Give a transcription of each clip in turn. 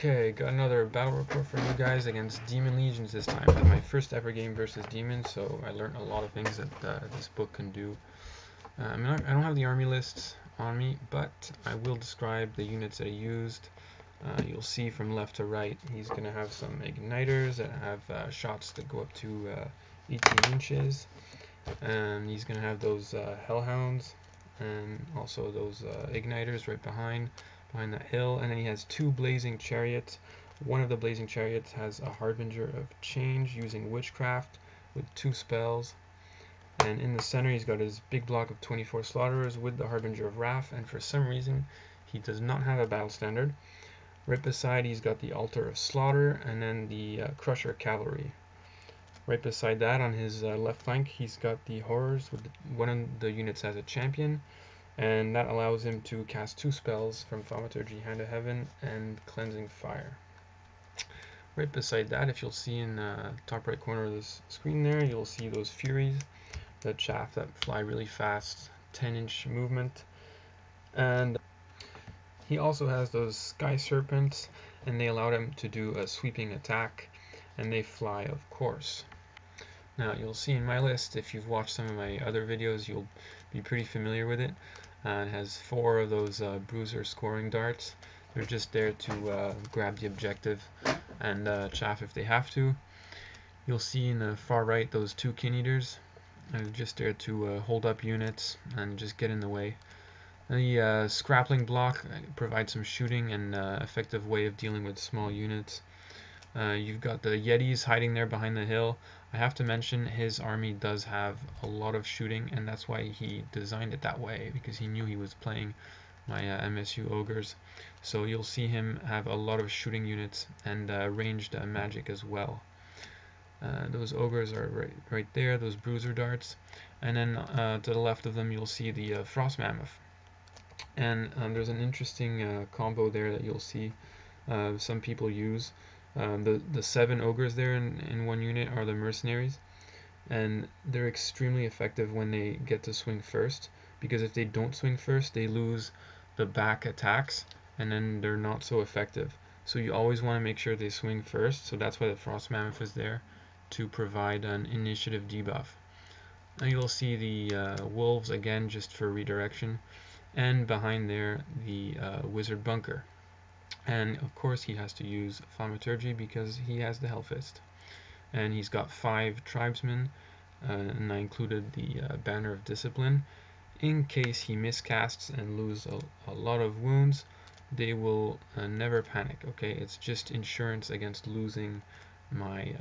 Okay, got another battle report for you guys against Demon Legions this time. It was my first ever game versus Demon, so I learned a lot of things that this book can do. I don't have the army lists on me, but I will describe the units that he used. You'll see from left to right, he's going to have some igniters that have shots that go up to 18 inches. And he's going to have those hellhounds and also those igniters right behind that hill. And then he has two blazing chariots. One of the blazing chariots has a harbinger of change using witchcraft with 2 spells. And in the center he's got his big block of 24 slaughterers with the harbinger of wrath, and for some reason he does not have a battle standard. Right beside he's got the altar of slaughter and then the crusher cavalry. Right beside that, on his left flank, he's got the horrors. One of the units has a champion, and that allows him to cast 2 spells from Thaumaturgy, Hand of Heaven, and Cleansing Fire. Right beside that, if you'll see in the top right corner of this screen there, you'll see those Furies, the chaff that fly really fast, 10-inch movement. And he also has those Sky Serpents, and they allow him to do a sweeping attack, and they fly, of course. Now you'll see in my list, if you've watched some of my other videos, you'll be pretty familiar with it. It has 4 of those bruiser scoring darts. They're just there to grab the objective and chaff if they have to. You'll see in the far right those 2 kin eaters. They're just there to hold up units and just get in the way. The scrappling block provides some shooting and effective way of dealing with small units. You've got the Yetis hiding there behind the hill. I have to mention his army does have a lot of shooting, and that's why he designed it that way, because he knew he was playing my MSU Ogres. So you'll see him have a lot of shooting units and ranged magic as well. Those Ogres are right there, those bruiser darts. And then to the left of them you'll see the Frost Mammoth. And there's an interesting combo there that you'll see some people use. The 7 ogres there in one unit are the mercenaries, and they're extremely effective when they get to swing first, because if they don't swing first they lose the back attacks and then they're not so effective. So you always want to make sure they swing first, so that's why the Frost Mammoth is there, to provide an initiative debuff. Now you'll see the wolves again just for redirection, and behind there the wizard bunker. And of course he has to use Thaumaturgy because he has the Hellfist. And he's got 5 tribesmen, and I included the Banner of Discipline. In case he miscasts and loses a lot of wounds, they will never panic, okay? It's just insurance against losing my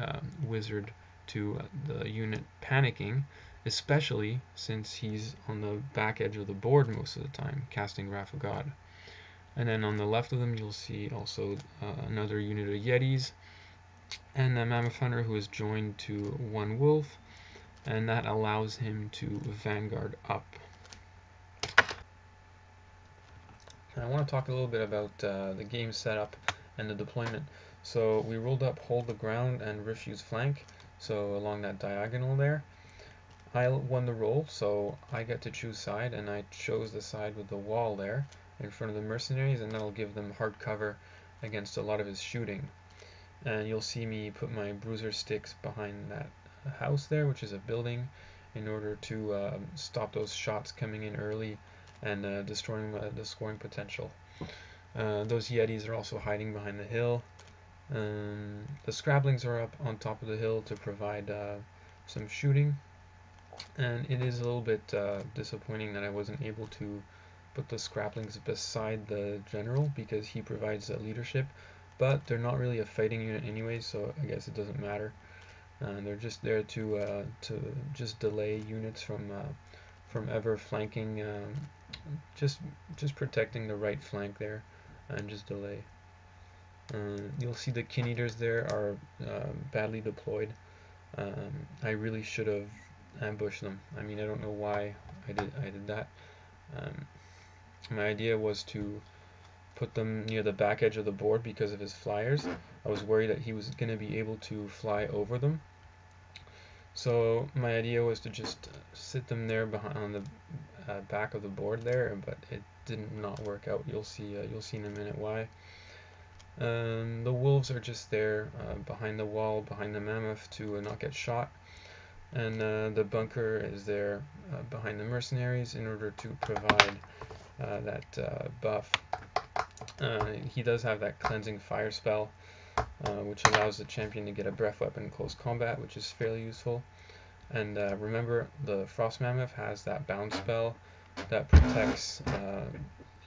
wizard to the unit panicking, especially since he's on the back edge of the board most of the time, casting Wrath of God. And then on the left of them you'll see also another unit of Yetis and a Mammoth Hunter who is joined to 1 wolf, and that allows him to vanguard up. And I want to talk a little bit about the game setup and the deployment. So we rolled up Hold the Ground and Refuse Flank, so along that diagonal there. I won the roll, so I get to choose side, and I chose the side with the wall there in front of the mercenaries, and that'll give them hard cover against a lot of his shooting. And you'll see me put my bruiser sticks behind that house there, which is a building, in order to stop those shots coming in early and destroying the scoring potential. Those Yetis are also hiding behind the hill. The Scrapplings are up on top of the hill to provide some shooting. And it is a little bit disappointing that I wasn't able to put the Scrapplings beside the general, because he provides leadership, but they're not really a fighting unit anyway, so I guess it doesn't matter. They're just there to just delay units from ever flanking, just protecting the right flank there, and just delay. You'll see the kin eaters there are badly deployed. I really should have ambushed them. I mean, I don't know why I did that. My idea was to put them near the back edge of the board because of his flyers. I was worried that he was going to be able to fly over them. So my idea was to just sit them there behind on the back of the board there, but it did not work out. You'll see in a minute why. The wolves are just there behind the wall, behind the mammoth to not get shot. And the bunker is there behind the mercenaries in order to provide that buff. He does have that cleansing fire spell, which allows the champion to get a breath weapon in close combat, which is fairly useful. And remember, the Frost Mammoth has that bound spell that protects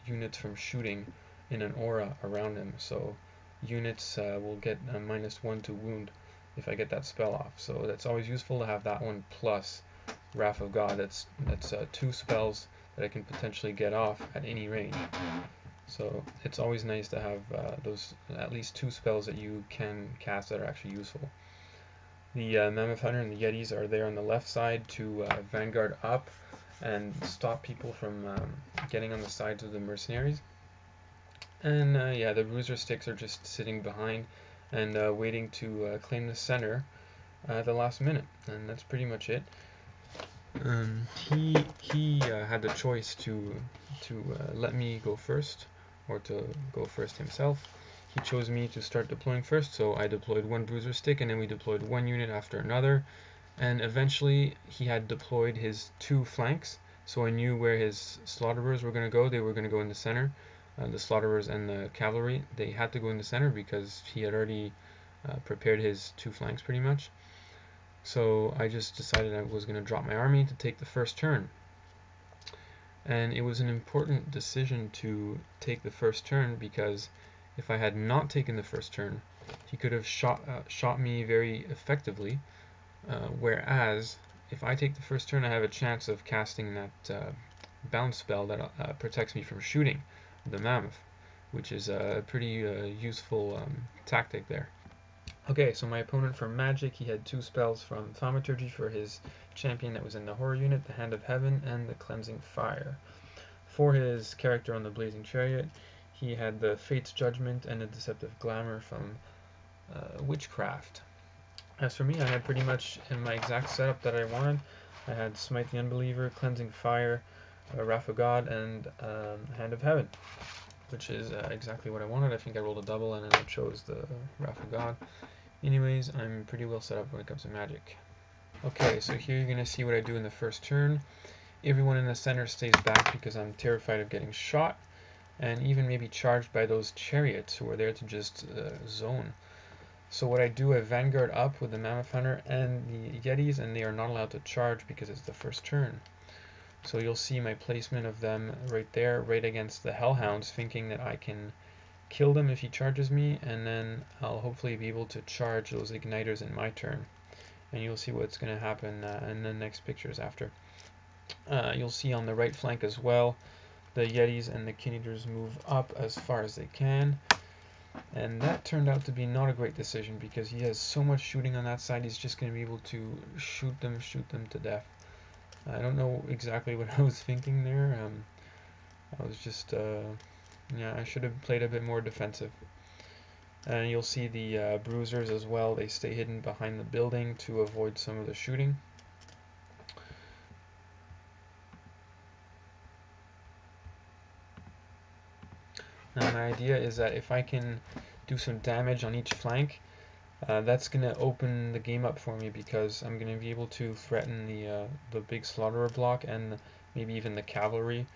units from shooting in an aura around him. So units will get a -1 to wound if I get that spell off. So that's always useful to have that one plus Wrath of God. That's 2 spells that I can potentially get off at any range. So it's always nice to have those at least 2 spells that you can cast that are actually useful. The Mammoth Hunter and the Yetis are there on the left side to vanguard up and stop people from getting on the sides of the mercenaries. And yeah, the Bruiser Sticks are just sitting behind and waiting to claim the center at the last minute. And that's pretty much it. He had the choice to let me go first or to go first himself. He chose me to start deploying first, so I deployed 1 Bruiser Stick, and then we deployed 1 unit after another. And eventually, he had deployed his 2 flanks, so I knew where his Slaughterers were going to go. They were going to go in the center. The Slaughterers and the Cavalry, they had to go in the center because he had already prepared his 2 flanks pretty much. So I just decided I was going to drop my army to take the first turn. And it was an important decision to take the first turn because if I had not taken the first turn, he could have shot me very effectively. Whereas, if I take the first turn, I have a chance of casting that bounce spell that protects me from shooting the mammoth, which is a pretty useful tactic there. Okay, so my opponent for magic, he had 2 spells from Thaumaturgy for his champion that was in the horror unit, the Hand of Heaven and the Cleansing Fire. For his character on the Blazing Chariot, he had the Fate's Judgment and the Deceptive Glamour from Witchcraft. As for me, I had pretty much in my exact setup that I wanted. I had Smite the Unbeliever, Cleansing Fire, Wrath of God, and Hand of Heaven, which is exactly what I wanted. I think I rolled a double and then I chose the Wrath of God. Anyways, I'm pretty well set up when it comes to magic. Okay, so here you're going to see what I do in the first turn. Everyone in the center stays back because I'm terrified of getting shot and even maybe charged by those chariots who are there to just zone. So what I do, I vanguard up with the Mammoth Hunter and the Yetis, and they are not allowed to charge because it's the first turn. So you'll see my placement of them right there, right against the Hellhounds, thinking that I can kill them if he charges me, and then I'll hopefully be able to charge those igniters in my turn. And you'll see what's going to happen in the next pictures after. You'll see on the right flank as well, the Yetis and the Kin-Eaters move up as far as they can. And that turned out to be not a great decision because he has so much shooting on that side, he's just going to be able to shoot them to death. I don't know exactly what I was thinking there. I was just, yeah, I should have played a bit more defensive. And you'll see the bruisers as well. They stay hidden behind the building to avoid some of the shooting. Now my idea is that if I can do some damage on each flank, that's going to open the game up for me because I'm going to be able to threaten the big slaughterer block and maybe even the cavalry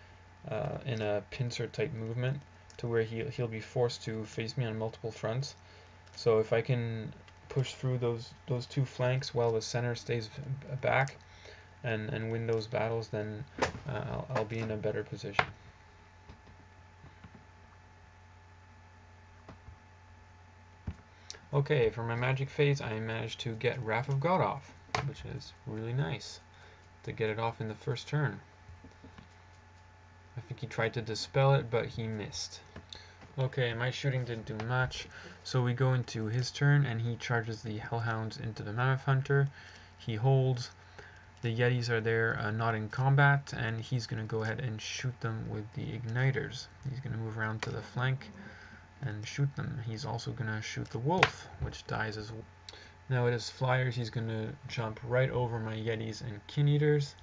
in a pincer type movement to where he'll be forced to face me on multiple fronts. So if I can push through those 2 flanks while the center stays back and win those battles, then I'll be in a better position. Okay, for my magic phase, I managed to get Wrath of God off, which is really nice to get it off in the first turn. I think he tried to dispel it, but he missed. Okay, my shooting didn't do much, so we go into his turn, and he charges the Hellhounds into the Mammoth Hunter. He holds. The Yetis are there not in combat, and he's going to go ahead and shoot them with the Igniters. He's going to move around to the flank and shoot them. He's also going to shoot the wolf, which dies as well. Now with his flyers, he's going to jump right over my Yetis and Kin-Eaters.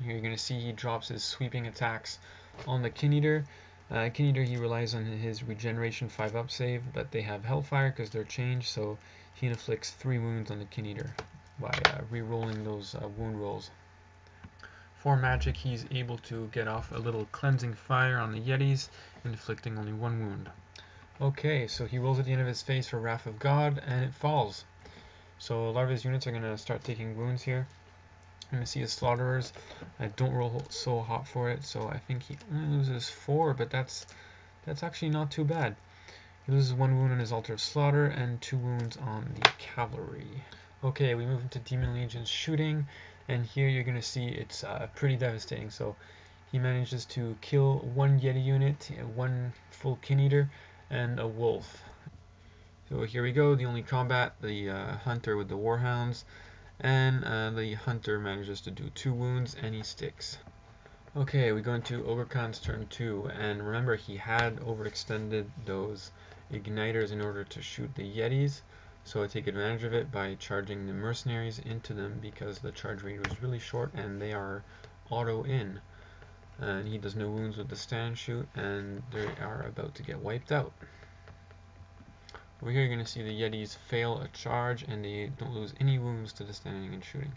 Here you're going to see he drops his sweeping attacks on the Kin-Eater. King Eater, he relies on his regeneration 5-up save, but they have Hellfire because they're changed, so he inflicts 3 wounds on the King Eater by re-rolling those wound rolls. For magic, he's able to get off a little cleansing fire on the Yetis, inflicting only 1 wound. Okay, so he rolls at the end of his phase for Wrath of God, and it falls. So a lot of his units are going to start taking wounds here. I'm going to see his Slaughterers. I don't roll so hot for it, so I think he only loses 4, but that's actually not too bad. He loses 1 wound on his Altar of Slaughter and 2 wounds on the Cavalry. Okay, we move into Demon Legion's shooting, and here you're going to see it's pretty devastating. So he manages to kill 1 Yeti unit, 1 full King Eater, and a Wolf. So here we go, the only combat, the Hunter with the Warhounds, and the Hunter manages to do 2 wounds, and he sticks. Okay, we go into Ogre Khan's turn 2, and remember he had overextended those Igniters in order to shoot the Yetis, so I take advantage of it by charging the Mercenaries into them because the charge rate was really short and they are auto-in. And he does no wounds with the stand and shoot, and they are about to get wiped out. Over here you're going to see the Yetis fail a charge and they don't lose any wounds to the standing and shooting.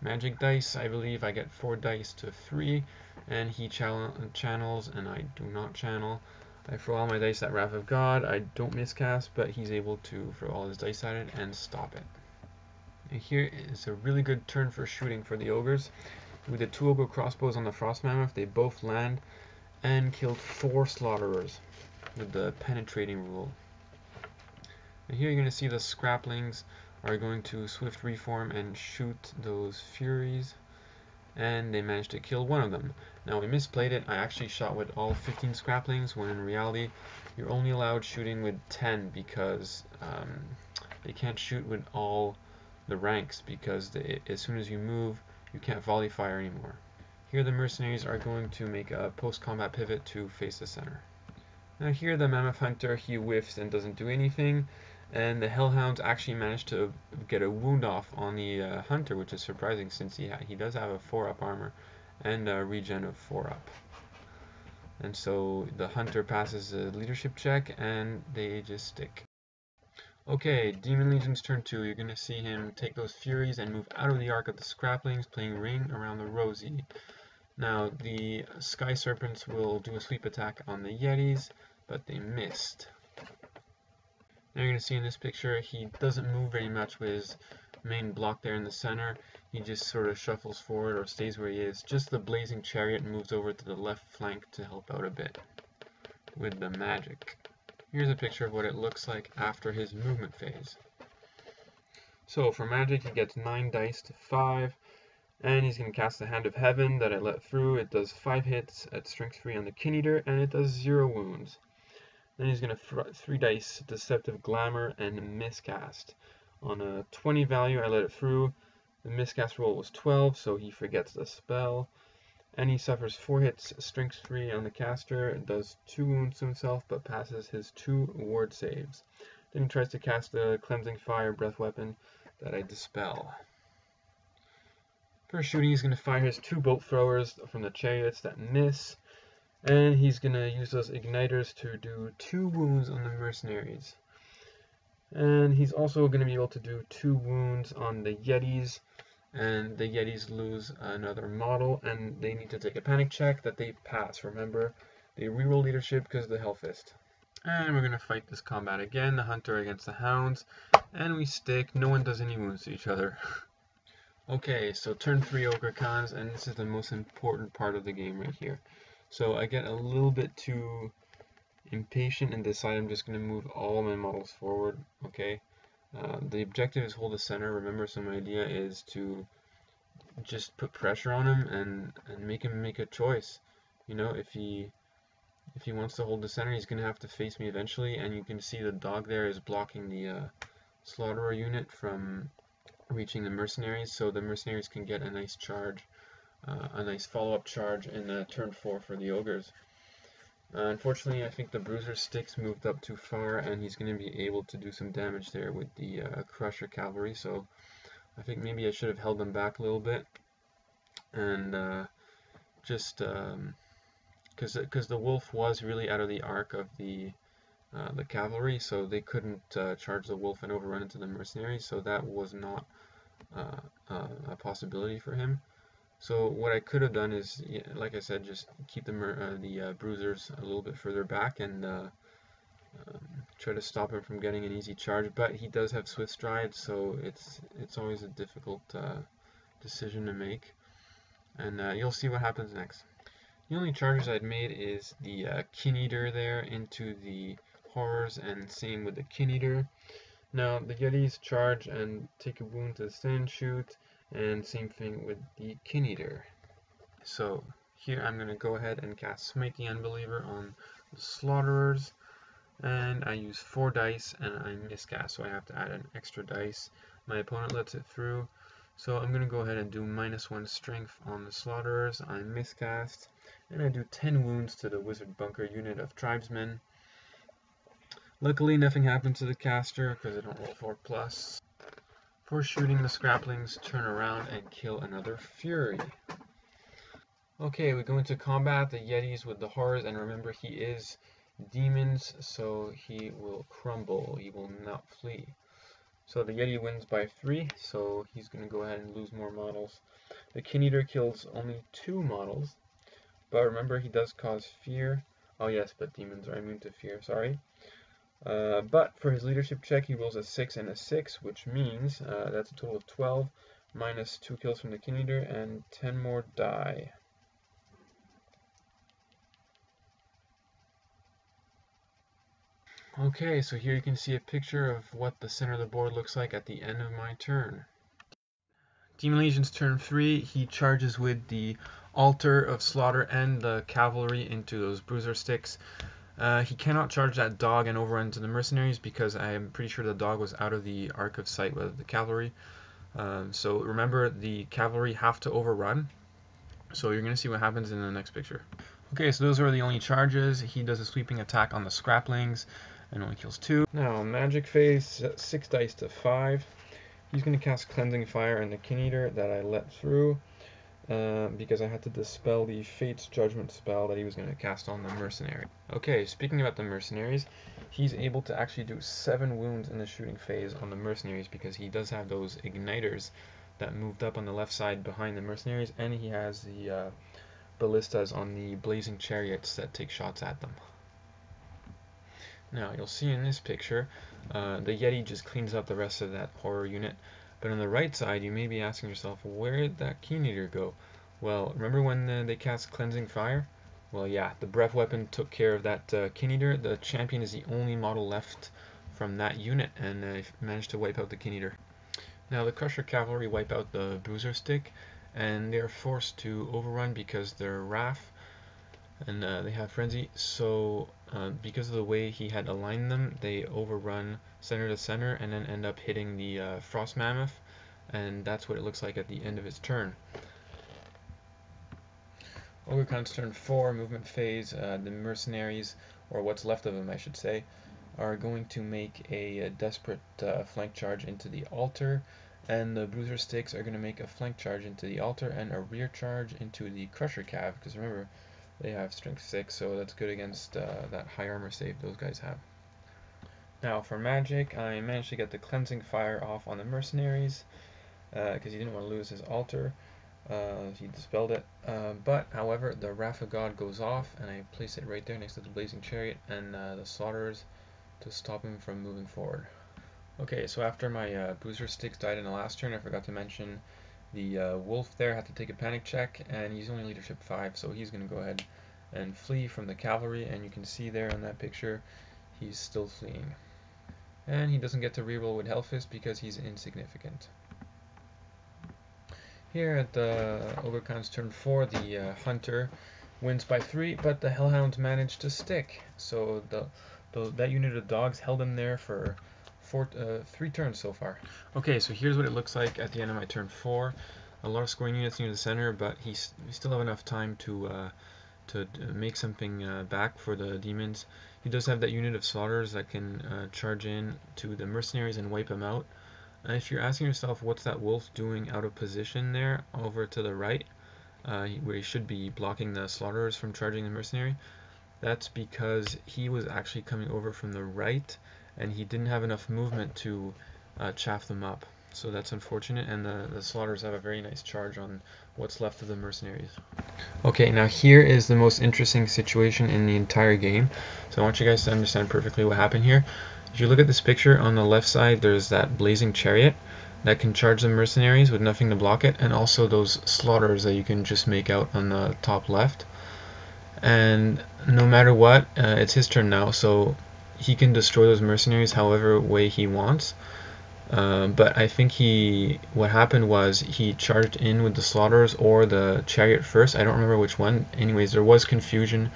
Magic dice, I believe I get 4 dice to 3, and he channels and I do not channel. I throw all my dice at Wrath of God, I don't miscast, but he's able to throw all his dice at it and stop it. And here is a really good turn for shooting for the Ogres. With the 2 Ogre crossbows on the Frost Mammoth, they both land and killed 4 Slaughterers with the penetrating rule. And here you're going to see the Scraplings are going to Swift Reform and shoot those Furies, and they managed to kill 1 of them. Now we misplayed it, I actually shot with all 15 Scraplings, when in reality you're only allowed shooting with 10 because they can't shoot with all the ranks because as soon as you move you can't volley fire anymore. Here the Mercenaries are going to make a post-combat pivot to face the center. Now here the Mammoth Hunter, he whiffs and doesn't do anything, and the Hellhounds actually managed to get a wound off on the Hunter, which is surprising since he does have a 4-up armor and a regen of 4-up. And so the Hunter passes a leadership check and they just stick. Okay, Demon Legion's turn 2. You're going to see him take those Furies and move out of the arc of the Scraplings, playing Ring around the Rosie. Now the Sky Serpents will do a sweep attack on the Yetis, but they missed. Now you're going to see in this picture he doesn't move very much with his main block there in the center. He just sort of shuffles forward or stays where he is. Just the Blazing Chariot moves over to the left flank to help out a bit with the magic. Here's a picture of what it looks like after his movement phase. So for magic he gets 9 dice to 5, and he's going to cast the Hand of Heaven that I let through. It does 5 hits at strength 3 on the King Eater, and it does 0 wounds. Then he's going to 3 dice Deceptive Glamour and miscast. On a 20 value, I let it through. The miscast roll was 12, so he forgets the spell. And he suffers 4 hits, strength 3 on the caster. It does 2 wounds to himself, but passes his 2 ward saves. Then he tries to cast the Cleansing Fire breath weapon that I dispel. For shooting, he's going to fire his 2 bolt throwers from the chariots that miss. And he's going to use those Igniters to do 2 wounds on the Mercenaries. And he's also going to be able to do 2 wounds on the Yetis. And the Yetis lose another model, and they need to take a panic check that they pass. Remember, they reroll leadership because of the Hellfist. And we're going to fight this combat again, the Hunter against the Hounds. And we stick. No one does any wounds to each other. Okay, so turn 3 Ogre Khans, and this is the most important part of the game right here. So I get a little bit too impatient and decide I'm just going to move all my models forward, okay? The objective is hold the center. Remember, so my idea is to just put pressure on him and make him make a choice. You know, if he wants to hold the center, he's going to have to face me eventually, and you can see the dog there is blocking the Slaughterer unit from reaching the Mercenaries, so the Mercenaries can get a nice charge. A nice follow-up charge in turn 4 for the Ogres. Unfortunately, I think the Bruiser Sticks moved up too far, and he's going to be able to do some damage there with the Crusher Cavalry, so I think maybe I should have held them back a little bit and just because the wolf was really out of the arc of the cavalry, so they couldn't charge the wolf and overrun into the mercenaries, so that was not a possibility for him. So what I could have done is, like I said, just keep the bruisers a little bit further back and try to stop him from getting an easy charge. But he does have swift stride, so it's always a difficult decision to make. And you'll see what happens next. The only charges I'd made is the Kin Eater there into the horrors, and same with the Kin Eater. Now the Yetis charge and take a wound to the stand shoot, and same thing with the Kin Eater. So here I'm going to go ahead and cast Smite the Unbeliever on the Slaughterers, and I use 4 dice and I miscast, so I have to add an extra dice. My opponent lets it through, so I'm going to go ahead and do -1 strength on the Slaughterers. I miscast, and I do 10 wounds to the Wizard Bunker unit of Tribesmen. Luckily nothing happened to the caster because I don't roll 4+. For shooting, the Scraplings turn around and kill another Fury. Okay, we go into combat, the Yetis with the Horrors, and remember he is demons, so he will crumble, he will not flee. So the Yeti wins by 3, so he's going to go ahead and lose more models. The Kin Eater kills only 2 models, but remember he does cause fear. Oh yes, but demons are immune to fear, sorry. But for his leadership check, he rolls a 6 and a 6, which means that's a total of 12, minus 2 kills from the Kin Eater, and 10 more die. Okay, so here you can see a picture of what the center of the board looks like at the end of my turn. Demon Legion's turn 3, he charges with the Altar of Slaughter and the Cavalry into those Bruiser Sticks. He cannot charge that dog and overrun into the mercenaries because I am pretty sure the dog was out of the arc of sight with the cavalry. So remember, the cavalry have to overrun. So you're going to see what happens in the next picture. Okay, so those are the only charges. He does a sweeping attack on the Scraplings and only kills 2. Now, magic phase, 6 dice to 5. He's going to cast Cleansing Fire on the Kin Eater that I let through. Because I had to dispel the Fate's Judgment spell that he was going to cast on the mercenary. Okay, speaking about the mercenaries, he's able to actually do 7 wounds in the shooting phase on the mercenaries because he does have those igniters that moved up on the left side behind the mercenaries, and he has the ballistas on the blazing chariots that take shots at them. Now, you'll see in this picture, the Yeti just cleans up the rest of that horror unit. But on the right side, you may be asking yourself, where did that Kin Eater go? Well, remember when they cast Cleansing Fire? Well, yeah, the Breath Weapon took care of that Kin Eater. The champion is the only model left from that unit, and managed to wipe out the Kin Eater. Now, the Crusher Cavalry wipe out the Bruiser Stick, and they're forced to overrun because they're Wrath, and they have Frenzy. So, because of the way he had aligned them, they overrun center to center and then end up hitting the Frost Mammoth, and that's what it looks like at the end of his turn. Ogre Khan's turn 4, movement phase. The mercenaries, or what's left of them I should say, are going to make a desperate flank charge into the altar, and the Bruiser Sticks are going to make a flank charge into the altar and a rear charge into the Crusher Cav, because remember, they have strength 6, so that's good against that high armor save those guys have. Now for magic, I managed to get the Cleansing Fire off on the mercenaries because he didn't want to lose his altar. He dispelled it. But however, the Wrath of God goes off, and I place it right there next to the Blazing Chariot and the Slaughterers to stop him from moving forward. Okay, so after my Bruiser Sticks died in the last turn, I forgot to mention the Wolf there had to take a panic check, and he's only leadership 5, so he's going to go ahead and flee from the cavalry, and you can see there in that picture he's still fleeing. And he doesn't get to reroll with Hellfist because he's insignificant. Here at the Ogre Khan's turn 4, the Hunter wins by 3, but the Hellhounds managed to stick, so that unit of dogs held him there for 3 turns so far. Okay, so here's what it looks like at the end of my turn 4. A lot of scoring units near the center, but we still have enough time to make something back for the demons. He does have that unit of Slaughters that can charge in to the mercenaries and wipe them out. If you're asking yourself what's that wolf doing out of position there over to the right, where he should be blocking the slaughterers from charging the mercenary. That's because he was actually coming over from the right, and he didn't have enough movement to chaff them up. So that's unfortunate, and the slaughterers have a very nice charge on what's left of the mercenaries. Okay, now here is the most interesting situation in the entire game. So I want you guys to understand perfectly what happened here. If you look at this picture, on the left side there's that blazing chariot that can charge the mercenaries with nothing to block it, and also those slaughterers that you can just make out on the top left. And no matter what, it's his turn now, so he can destroy those mercenaries however way he wants. But I think what happened was he charged in with the slaughterers or the chariot first. I don't remember which one. Anyways, there was confusion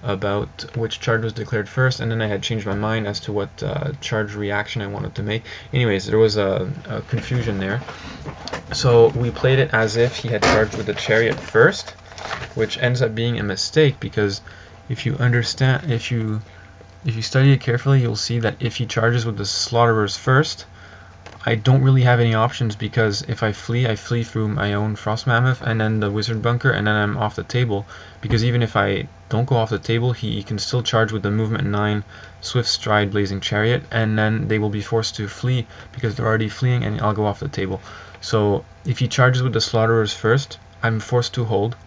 about which charge was declared first, and then I had changed my mind as to what charge reaction I wanted to make. Anyways, there was a confusion there. So we played it as if he had charged with the chariot first, which ends up being a mistake, because if you study it carefully, you'll see that if he charges with the slaughterers first, I don't really have any options, because if I flee through my own Frost Mammoth and then the Wizard Bunker, and then I'm off the table, because even if I don't go off the table, he can still charge with the Movement 9 Swift Stride Blazing Chariot, and then they will be forced to flee because they're already fleeing, and I'll go off the table. So if he charges with the Slaughterers first, I'm forced to hold,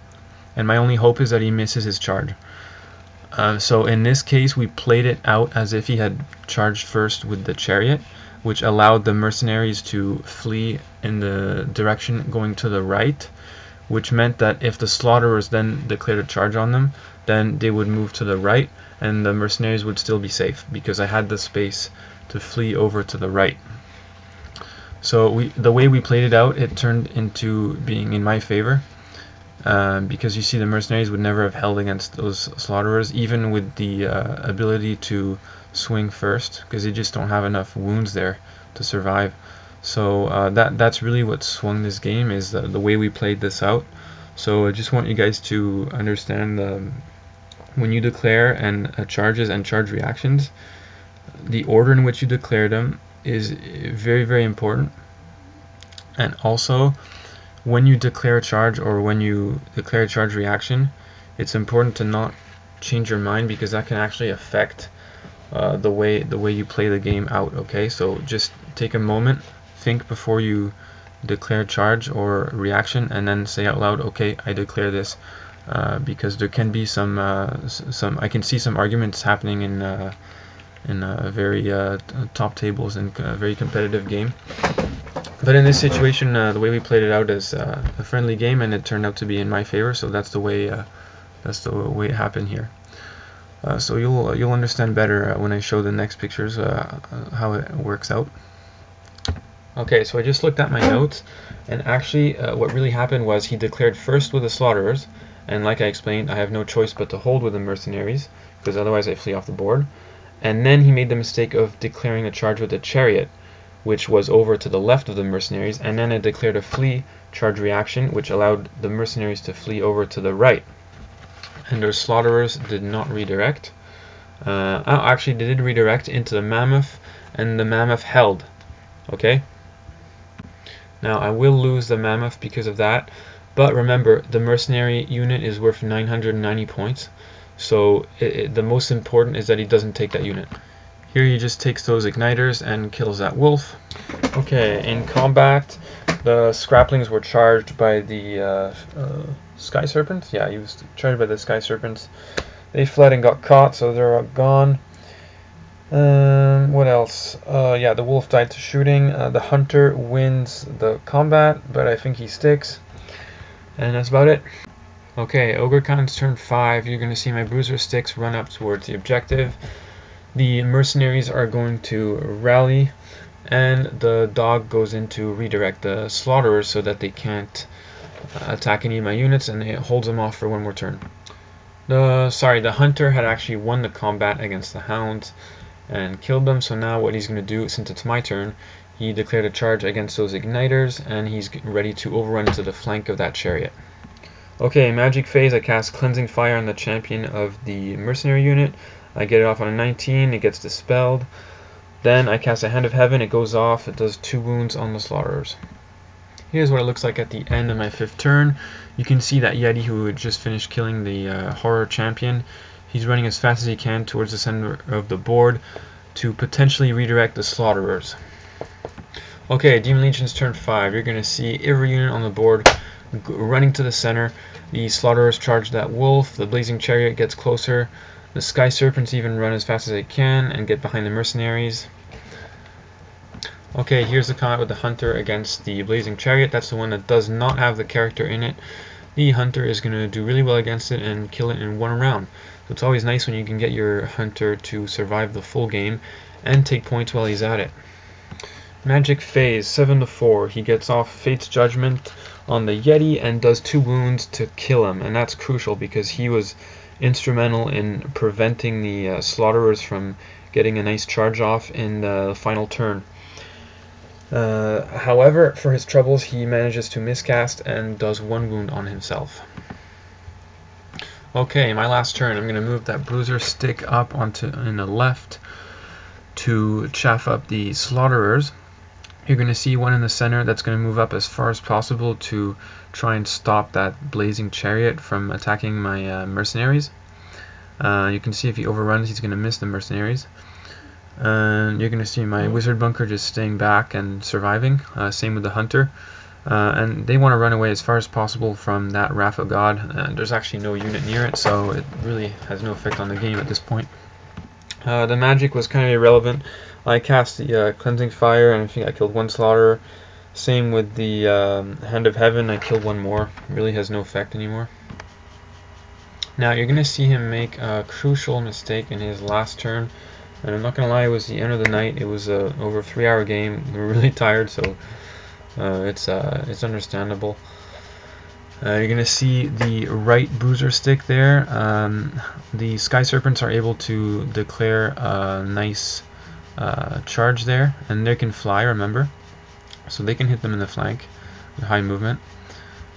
and my only hope is that he misses his charge. So in this case, we played it out as if he had charged first with the chariot, which allowed the mercenaries to flee in the direction going to the right, which meant that if the slaughterers then declared a charge on them, then they would move to the right, and the mercenaries would still be safe, because I had the space to flee over to the right. So the way we played it out, it turned into being in my favor, because you see the mercenaries would never have held against those slaughterers, even with the ability to swing first, because they just don't have enough wounds there to survive. So that's really what swung this game, is the way we played this out. So I just want you guys to understand when you declare charges and charge reactions, the order in which you declare them is very, very important. And also, when you declare a charge or when you declare a charge reaction, it's important to not change your mind, because that can actually affect the way you play the game out. Okay, so just take a moment, think before you declare charge or reaction, and then say out loud, okay, I declare this, because there can be some I can see some arguments happening in very top tables and a very competitive game. But in this situation, the way we played it out is a friendly game, and it turned out to be in my favor. So that's the way it happened here. So you'll understand better when I show the next pictures how it works out. Okay, so I just looked at my notes, and actually what really happened was he declared first with the slaughterers, and like I explained, I have no choice but to hold with the mercenaries, because otherwise I flee off the board. And then he made the mistake of declaring a charge with the chariot, which was over to the left of the mercenaries, and then it declared a flee charge reaction, which allowed the mercenaries to flee over to the right. And their slaughterers did not redirect. Actually, they did redirect into the mammoth, and the mammoth held. Okay? Now, I will lose the mammoth because of that, but remember, the mercenary unit is worth 990 points, so the most important is that he doesn't take that unit. Here he just takes those igniters and kills that wolf. Okay, in combat, the scraplings were charged by the sky serpents. Yeah, he was charged by the sky serpents. They fled and got caught, so they're all gone. What else? Yeah, the wolf died to shooting. The hunter wins the combat, but I think he sticks. And that's about it. Okay, Ogre Khan's turn 5. You're going to see my bruiser sticks run up towards the objective. The mercenaries are going to rally, and the dog goes into redirect the slaughterers so that they can't attack any of my units, and it holds them off for one more turn. The hunter had actually won the combat against the hounds and killed them, so now what he's going to do, since it's my turn, he declared a charge against those igniters, and he's ready to overrun into the flank of that chariot. Okay, magic phase, I cast Cleansing Fire on the champion of the mercenary unit. I get it off on a 19, it gets dispelled. Then I cast a Hand of Heaven, it goes off, it does 2 wounds on the slaughterers. Here's what it looks like at the end of my 5th turn. You can see that Yeti who had just finished killing the horror champion. He's running as fast as he can towards the center of the board to potentially redirect the slaughterers. Okay, Demon Legion's turn 5. You're going to see every unit on the board running to the center. The slaughterers charge that wolf. The blazing chariot gets closer. The sky serpents even run as fast as they can and get behind the mercenaries. Okay, here's the combat with the hunter against the blazing chariot. That's the one that does not have the character in it. The hunter is going to do really well against it and kill it in 1 round. So it's always nice when you can get your hunter to survive the full game and take points while he's at it. Magic phase 7-4. He gets off Fate's Judgment on the Yeti and does 2 wounds to kill him, and that's crucial because he was instrumental in preventing the slaughterers from getting a nice charge off in the final turn. However, for his troubles, he manages to miscast and does 1 wound on himself. Okay, my last turn, I'm going to move that bruiser stick up onto in the left to chaff up the slaughterers. You're going to see one in the center that's going to move up as far as possible to try and stop that blazing chariot from attacking my mercenaries. You can see if he overruns, he's going to miss the mercenaries. And you're going to see my wizard bunker just staying back and surviving. Same with the hunter. And they want to run away as far as possible from that Wrath of God. There's actually no unit near it, so it really has no effect on the game at this point. The magic was kind of irrelevant. I cast the Cleansing Fire, and I think I killed 1 slaughterer. Same with the Hand of Heaven, I killed 1 more. It really has no effect anymore. Now you're going to see him make a crucial mistake in his last turn. And I'm not going to lie, it was the end of the night. It was over a 3-hour game. We were really tired, so it's understandable. You're going to see the right bruiser stick there. The Sky Serpents are able to declare a nice charge there, and they can fly, remember. So they can hit them in the flank with high movement.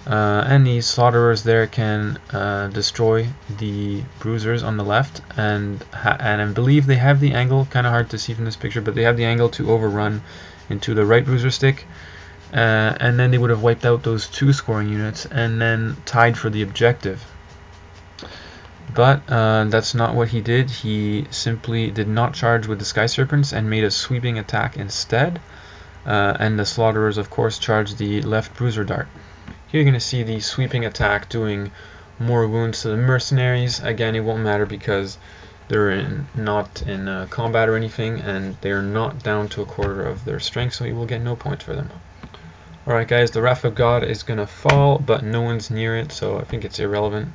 And the slaughterers there can destroy the bruisers on the left, and I believe they have the angle, kind of hard to see from this picture, but they have the angle to overrun into the right bruiser stick, and then they would have wiped out those 2 scoring units and then tied for the objective. But that's not what he did. He simply did not charge with the Sky Serpents and made a sweeping attack instead, and the slaughterers of course charged the left bruiser dart. Here you're going to see the sweeping attack doing more wounds to the mercenaries. Again, it won't matter because they're not in combat or anything, and they're not down to 1/4 of their strength, so you will get no points for them. Alright guys, the Wrath of God is going to fall, but no one's near it, so I think it's irrelevant.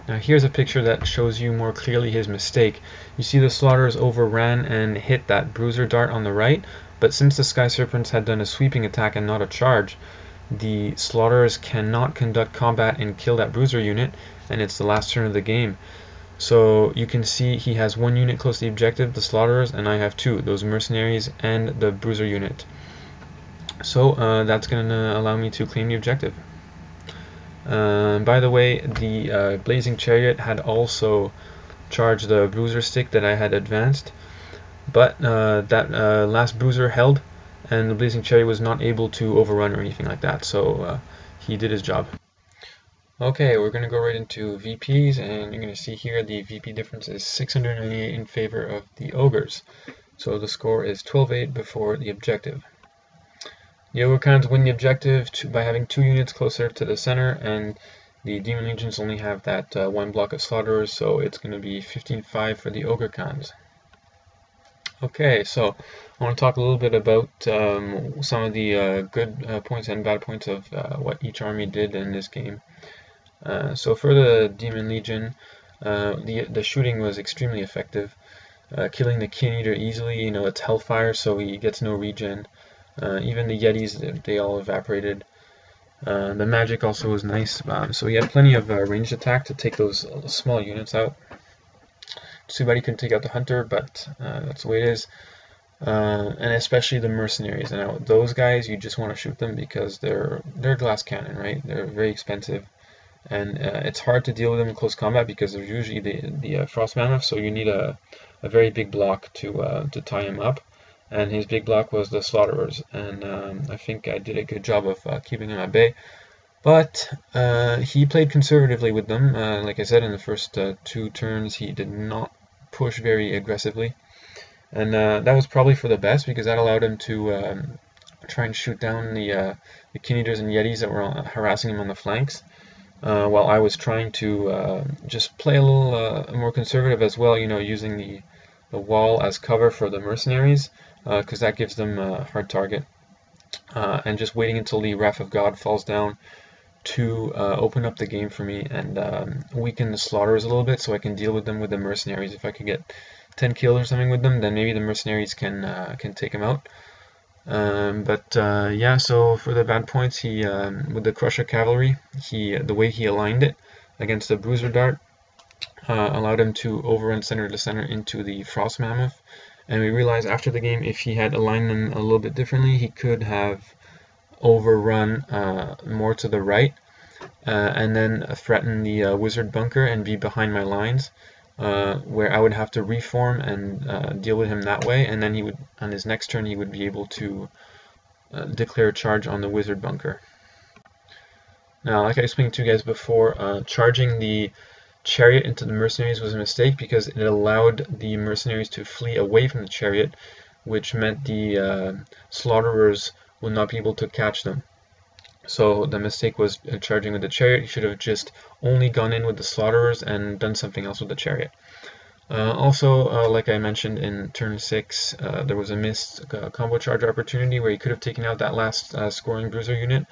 Now here's a picture that shows you more clearly his mistake. You see the slaughterers overran and hit that bruiser dart on the right, but since the Sky Serpents had done a sweeping attack and not a charge, the slaughterers cannot conduct combat and kill that bruiser unit, and it's the last turn of the game. So you can see he has 1 unit close to the objective, the slaughterers, and I have 2, those mercenaries and the bruiser unit. So that's going to allow me to claim the objective. By the way, the blazing chariot had also charged the bruiser stick that I had advanced, but that last bruiser held, and the blazing chariot was not able to overrun or anything like that, so he did his job. Okay, we're going to go right into VPs, and you're going to see here the VP difference is 698 in favor of the Ogres. So the score is 12-8 before the objective. The Ogre Khans win the objective by having 2 units closer to the center, and the Demon Legions only have that 1 block of slaughterers, so it's going to be 15-5 for the Ogre Khans. Okay, so I want to talk a little bit about some of the good points and bad points of what each army did in this game. So for the Demon Legion, the shooting was extremely effective, killing the Kin Eater easily. It's Hellfire, so he gets no regen. Even the Yetis, they all evaporated. The magic also was nice, so he had plenty of ranged attack to take those small units out. Too bad he couldn't take out the hunter, but that's the way it is. And especially the mercenaries. Now those guys, you just want to shoot them because they're glass cannon, right? They're very expensive, and it's hard to deal with them in close combat because they're usually the frost mammoth, so you need a very big block to tie him up. and his big block was the Slaughterers, and I think I did a good job of keeping him at bay. But he played conservatively with them. Like I said, in the first 2 turns, he did not push very aggressively, and that was probably for the best, because that allowed him to try and shoot down the King Eaters and Yetis that were harassing him on the flanks, while I was trying to just play a little more conservative as well, using the wall as cover for the mercenaries, because that gives them a hard target, and just waiting until the Wrath of God falls down to open up the game for me and weaken the Slaughterers a little bit, so I can deal with them with the mercenaries. If I could get 10 kills or something with them, then maybe the mercenaries can take them out. Yeah, so for the bad points, he with the Crusher Cavalry, the way he aligned it against the Bruiser Dart allowed him to overrun center to center into the Frost Mammoth, and we realized after the game, if he had aligned them a little bit differently, he could have overrun more to the right, and then threaten the Wizard Bunker and be behind my lines, where I would have to reform and deal with him that way, and then he would, on his next turn, he would be able to declare a charge on the Wizard Bunker. Now, like I explained to you guys before, charging the chariot into the mercenaries was a mistake, because it allowed the mercenaries to flee away from the chariot, which meant the Slaughterers would not be able to catch them. So the mistake was charging with the chariot. You should have just only gone in with the Slaughterers and done something else with the chariot. Also, like I mentioned in turn 6, there was a missed combo charge opportunity where he could have taken out that last scoring bruiser unit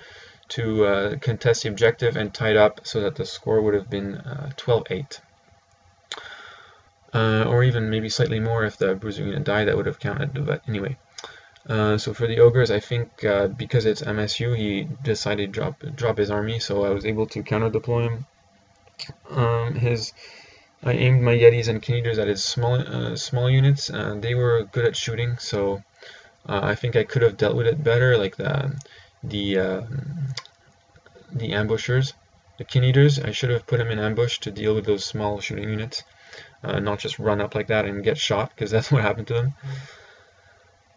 to contest the objective and tied up, so that the score would have been 12-8. Or even maybe slightly more if the bruiser unit died, that would have counted, but anyway. So for the Ogres, I think because it's MSU, he decided to drop his army, so I was able to counter deploy him. I aimed my Yetis and King Eaters at his small units. They were good at shooting, so I think I could have dealt with it better, like the ambushers. The King Eaters, I should have put him in ambush to deal with those small shooting units, not just run up like that and get shot, because that's what happened to them.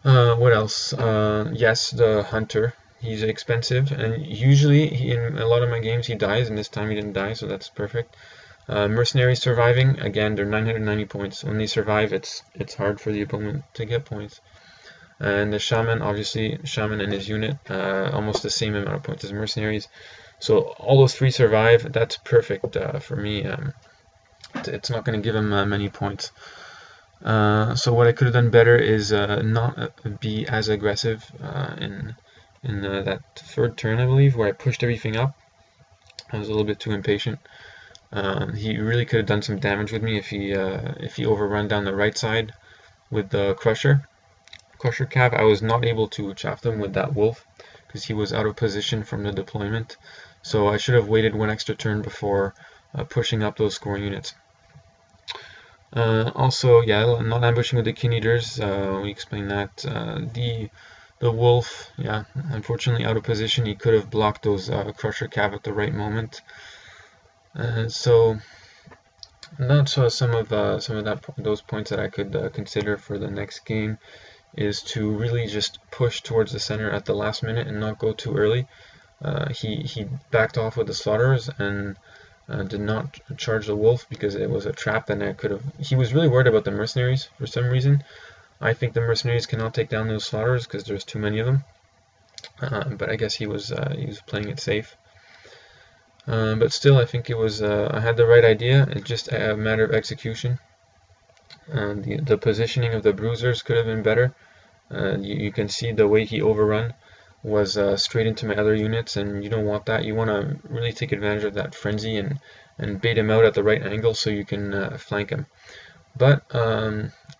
What else? Yes, the Hunter. He's expensive, and usually in a lot of my games he dies, and this time he didn't die, so that's perfect. Mercenaries surviving, again, they're 990 points. When they survive, it's hard for the opponent to get points. And the Shaman, obviously, Shaman and his unit, almost the same amount of points as mercenaries. So all those 3 survive. That's perfect for me. It's not going to give him many points. So what I could have done better is not be as aggressive in that 3rd turn, I believe, where I pushed everything up. I was a little bit too impatient. He really could have done some damage with me if he overrun down the right side with the Crusher Cav. I was not able to chaff them with that Wolf because he was out of position from the deployment. So I should have waited 1 extra turn before pushing up those scoring units. Also, yeah, not ambushing with the King Eaters. We explained that. The Wolf, yeah, unfortunately out of position. He could have blocked those Crusher Cav at the right moment. So that's some of those points that I could consider for the next game, is to really just push towards the center at the last minute and not go too early. He backed off with the Slaughterers and did not charge the Wolf because it was a trap, and he was really worried about the mercenaries for some reason. I think the mercenaries cannot take down those Slaughterers because there's too many of them. But I guess he was playing it safe. But still, I think I had the right idea. It's just a matter of execution. The positioning of the bruisers could have been better. You can see the way he overrun was straight into my other units, and you don't want that. You want to really take advantage of that frenzy and bait him out at the right angle so you can flank him. But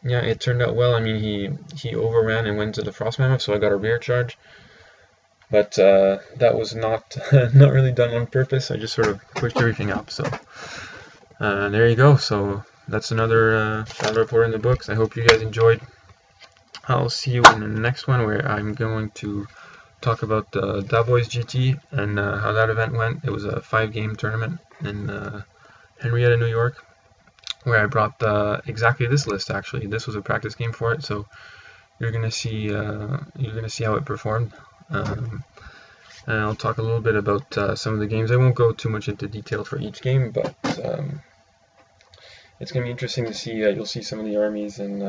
yeah, it turned out well. I mean, he overran and went to the Frost Mammoth, so I got a rear charge. But that was not really done on purpose. I just sort of pushed everything up. So there you go. So that's another battle report in the books. I hope you guys enjoyed. I'll see you in the next one, where I'm going to talk about the Davois GT and how that event went. It was a 5-game tournament in Henrietta, New York, where I brought exactly this list. Actually, this was a practice game for it. So you're gonna see how it performed. And I'll talk a little bit about some of the games. I won't go too much into detail for each game, but it's gonna be interesting to see. You'll see some of the armies and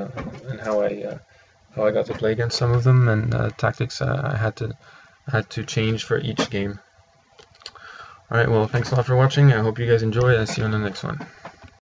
how I got to play against some of them, and tactics I had to change for each game. Alright, well, thanks a lot for watching. I hope you guys enjoy, and I'll see you on the next one.